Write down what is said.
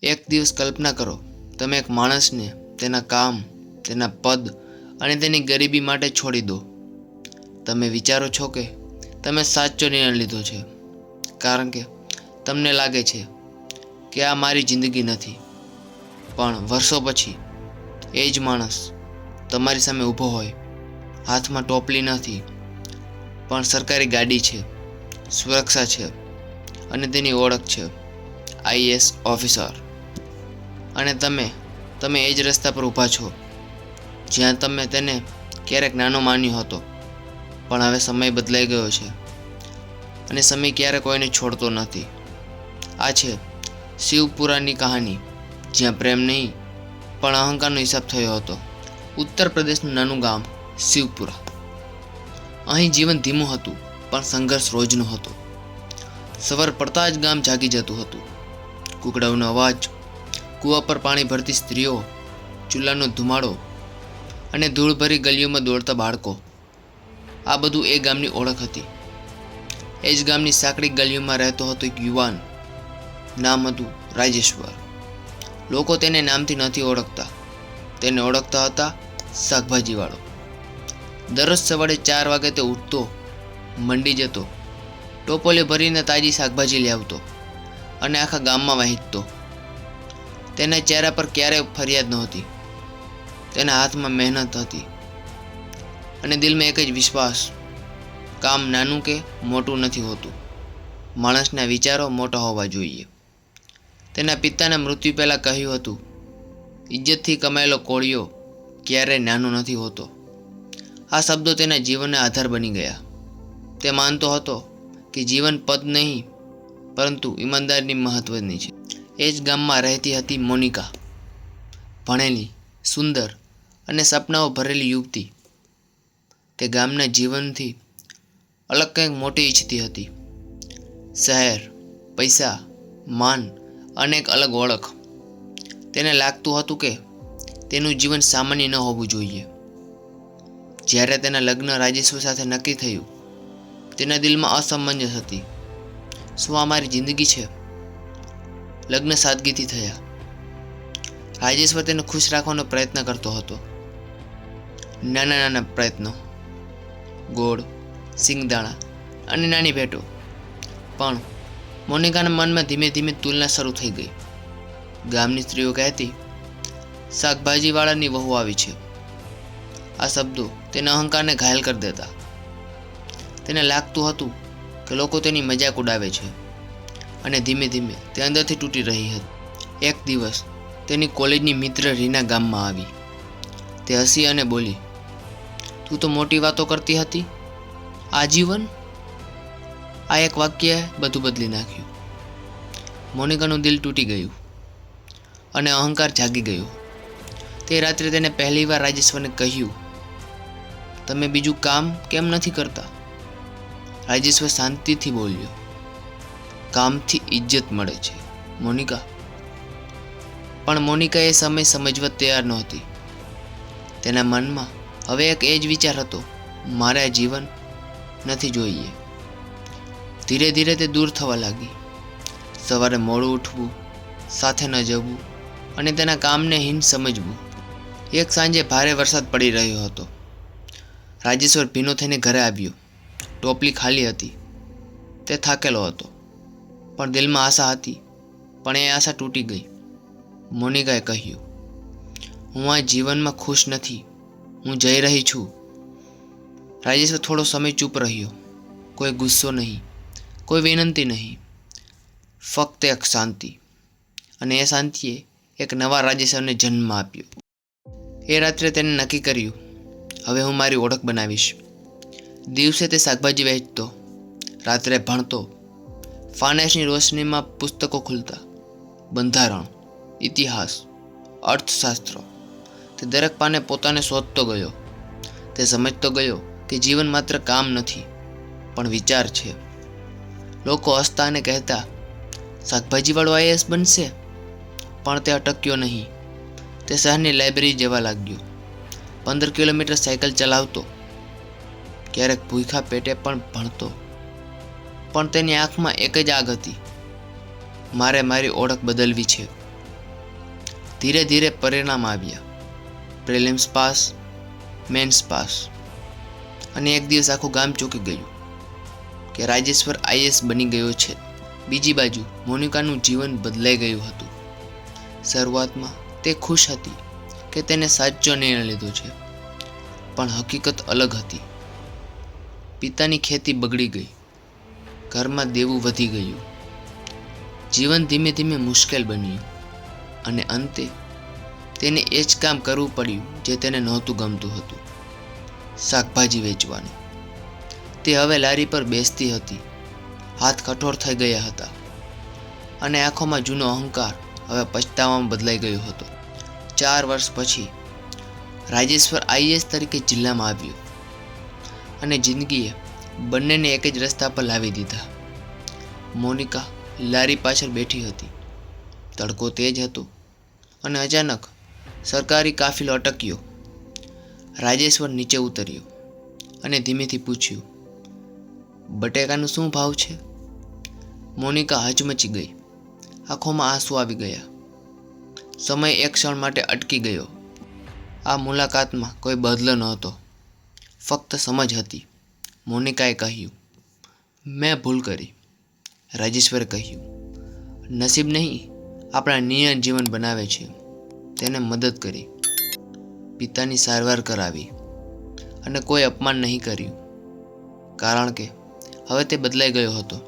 એક દિવસ કલ્પના કરો, તમે એક માણસને તેના કામ, તેના પદ અને તેની ગરીબી માટે છોડી દો. તમે વિચારો છો કે તમે સાચો નિર્ણય લીધો છે, કારણ કે તમને લાગે છે કે આ મારી જિંદગી નથી. પણ વર્ષો પછી એ જ માણસ તમારી સામે ઊભો હોય, હાથમાં ટોપલી નથી, પણ સરકારી ગાડી છે, સુરક્ષા છે અને તેની ઓળખ છે આઈએએસ ઓફિસર. અને તમે એ જ રસ્તા પર ઊભા છો જ્યાં તમે તેને ક્યારેક નાનો માન્યો હતો. પણ હવે સમય બદલાઈ ગયો છે અને સમય ક્યારે કોઈને છોડતો નથી. આ છે શિવપુરાની કહાની, જ્યાં પ્રેમ નહીં પણ અહંકારનો હિસાબ થયો હતો. ઉત્તર પ્રદેશનું નાનું ગામ શિવપુરા. અહીં જીવન ધીમું હતું, પણ સંઘર્ષ રોજનો હતો. સવાર પડતા જ ગામ જાગી જતું હતું. કુકડાઓનો અવાજ, કૂવા પર પાણી ભરતી સ્ત્રીઓ, ચૂલાનો ધુમાડો અને ધૂળભરી ગલીઓમાં દોડતા બાળકો, આ બધું એ ગામની ઓળખ હતી. એ જ ગામની સાંકડી ગલીઓમાં રહેતો હતો એક યુવાન. નામ હતું રાજેશ્વર. લોકો તેને નામથી નથી ઓળખતા, તેને ઓળખતા હતા શાકભાજીવાળો. દરરોજ સવારે 4 વાગે તે ઉઠતો, મંડી જતો, ટોપલીઓ ભરીને તાજી શાકભાજી લઈ આવતો અને આખા ગામમાં વહેંચતો. તેના ચહેરા પર ક્યારેય ફરિયાદ નહોતી. તેના હાથમાં મહેનત હતી અને દિલમાં એક જ વિશ્વાસ: કામ નાનું કે મોટું નથી હોતું, માણસના વિચારો મોટા હોવા જોઈએ. તેના પિતાના મૃત્યુ પહેલાં કહ્યું હતું, ઇજ્જતથી કમાયેલો કોળિયો ક્યારેય નાનો નથી હોતો. આ શબ્દો તેના જીવનના આધાર બની ગયા. તે માનતો હતો કે જીવન પદ નહીં, પરંતુ ઈમાનદારીની મહત્વની છે. એ જ ગામમાં રહેતી હતી મોનિકા. ભણેલી, સુંદર અને સપનાઓ ભરેલી યુવતી. તે ગામના જીવનથી અલગ કંઈક મોટી ઈચ્છતી હતી. શહેર, પૈસા, માન અને એક અલગ ઓળખ. તેને લાગતું હતું કે તેનું જીવન સામાન્ય ન હોવું જોઈએ. જ્યારે તેના લગ્ન રાજેશ્વર સાથે નક્કી થયું, તેના દિલમાં અસમંજસ હતી. શું આ મારી જિંદગી છે? લગ્ન સાદગીથી થયા. રાજેશ્વર તેને ખુશ રાખવાનો પ્રયત્ન કરતો હતો. નાના નાના પ્રયત્નો, ગોળ, સિંગદાણા અને નાની ભેટો. પણ મોનિકાના મનમાં ધીમે ધીમે તુલના શરૂ થઈ ગઈ. ગામની સ્ત્રીઓ કહેતી, શાકભાજીવાળાની વહુ આવી છે. આ શબ્દો તેના અહંકારને ઘાયલ કરી દેતા. તેને લાગતું હતું કે લોકો તેની મજાક ઉડાવે છે અને ધીમે ધીમે તે અંદરથી તૂટી રહી હતી. એક દિવસ તેની કોલેજની મિત્ર રીના ગામમાં આવી. તે હસી અને બોલી, તું તો મોટી વાતો કરતી હતી, આજીવન? આ એક વાક્યએ બધું બદલી નાખ્યું. મોનિકાનું દિલ તૂટી ગયું અને અહંકાર જાગી ગયો. તે રાત્રે તેને પહેલીવાર રાજેશ્વરને કહ્યું, તમે બીજું કામ કેમ નથી કરતા? રાજેશ્વર શાંતિથી બોલ્યો, કામથી ઇજ્જત મળે છે મોનિકા. પણ મોનિકા એ સમય સમજવા તૈયાર નહોતી. તેના મનમાં હવે એક એ જ વિચાર હતો, મારે આ જીવન નથી જોઈએ. ધીરે ધીરે તે દૂર થવા લાગી. સવારે મોડું ઉઠવું, સાથે ન જવું અને તેના કામને હીન સમજવું. એક સાંજે ભારે વરસાદ પડી રહ્યો હતો. રાજેશ્વર ભીનો થઈને ઘરે આવ્યો. ટોપલી ખાલી હતી. તે થાકેલો હતો, પણ દિલમાં આશા હતી. પણ એ આશા તૂટી ગઈ. મોનિકાએ કહ્યું, હું આ જીવનમાં ખુશ નથી, હું જઈ રહી છું. રાજેશ્વર થોડો સમય ચૂપ રહ્યો. કોઈ ગુસ્સો નહીં, કોઈ વિનંતી નહીં, ફક્ત એક શાંતિ. અને એ શાંતિએ એક નવા રાજેશ્વરને જન્મ આપ્યો. એ રાત્રે તેને નક્કી કર્યું, હવે હું મારી ઓળખ બનાવીશ. દિવસે તે શાકભાજી વેચતો, રાત્રે ભણતો. ફાનસની રોશનીમાં પુસ્તકો ખુલતા. બંધારણ, ઇતિહાસ, અર્થશાસ્ત્ર. તે દરેક પાને પોતાને શોધતો ગયો. તે સમજતો ગયો કે જીવન માત્ર કામ નથી, પણ વિચાર છે. લોકો હસતા અને કહેતા, શાકભાજીવાળો આઈએએસ બનશે. પણ તે અટક્યો નહીં. તે શહેરની લાઇબ્રેરી જવા લાગ્યો. 15 કિલોમીટર સાયકલ ચલાવતો. ક્યારેક ભૂખ્યા પેટે પણ ભણતો. પણ તેની આંખમાં એક જ આગ હતી, મારે મારી ઓળખ બદલવી છે. ધીરે ધીરે પરિણામ આવ્યા. પ્રિલિમ્સ પાસ, મેન્સ પાસ, અને એક દિવસ આખું ગામ ચોંકી ગયું કે રાજેશ્વર આઈએએસ બની ગયો છે. બીજી બાજુ મોનિકાનું જીવન બદલાઈ ગયું હતું. શરૂઆતમાં તે ખુશ હતી કે તેને સાચો નિર્ણય લીધો છે, પણ હકીકત અલગ હતી. પિતાની ખેતી બગડી ગઈ, ઘરમાં દેવું વધી ગયું, જીવન ધીમે ધીમે મુશ્કેલ બન્યું, અને અંતે તેને એ જ કામ કરવું પડ્યું જે તેને નહોતું ગમતું હતું, શાકભાજી વેચવાનું. તે હવે લારી પર બેસતી હતી, હાથ કઠોર થઈ ગયા હતા, અને આંખોમાં જૂનો અહંકાર હવે પછતાવામાં બદલાઈ ગયો હતો. 4 વર્ષ પછી રાજેશ્વર આઈએએસ તરીકે જિલ્લામાં આવ્યો, અને જિંદગીએ બંનેને એક જ રસ્તા પર લાવી દીધા. મોનિકા લારી પાછળ બેઠી હતી. તડકો તેજ હતો, અને અચાનક સરકારી કાફિલો અટક્યો. રાજેશ્વર નીચે ઉતર્યો અને ધીમેથી પૂછ્યું, બટેકાનો શું ભાવ છે? મોનિકા હચમચી ગઈ, આંખોમાં આંસુ આવી ગયા. સમય એક ક્ષણ માટે અટકી ગયો. આ મુલાકાતમાં કોઈ બદલો નહોતો, ફક્ત સમજ હતી. મોનિકાએ કહ્યું, મેં ભૂલ કરી. રાજેશ્વરે કહ્યું, નસીબ નહીં, આપણા નિયત જીવન બનાવે છે. તેને મદદ કરી, પિતાની સારવાર કરાવી, અને કોઈ અપમાન નહીં કર્યું, કારણ કે હવે તે બદલાઈ ગયો હતો.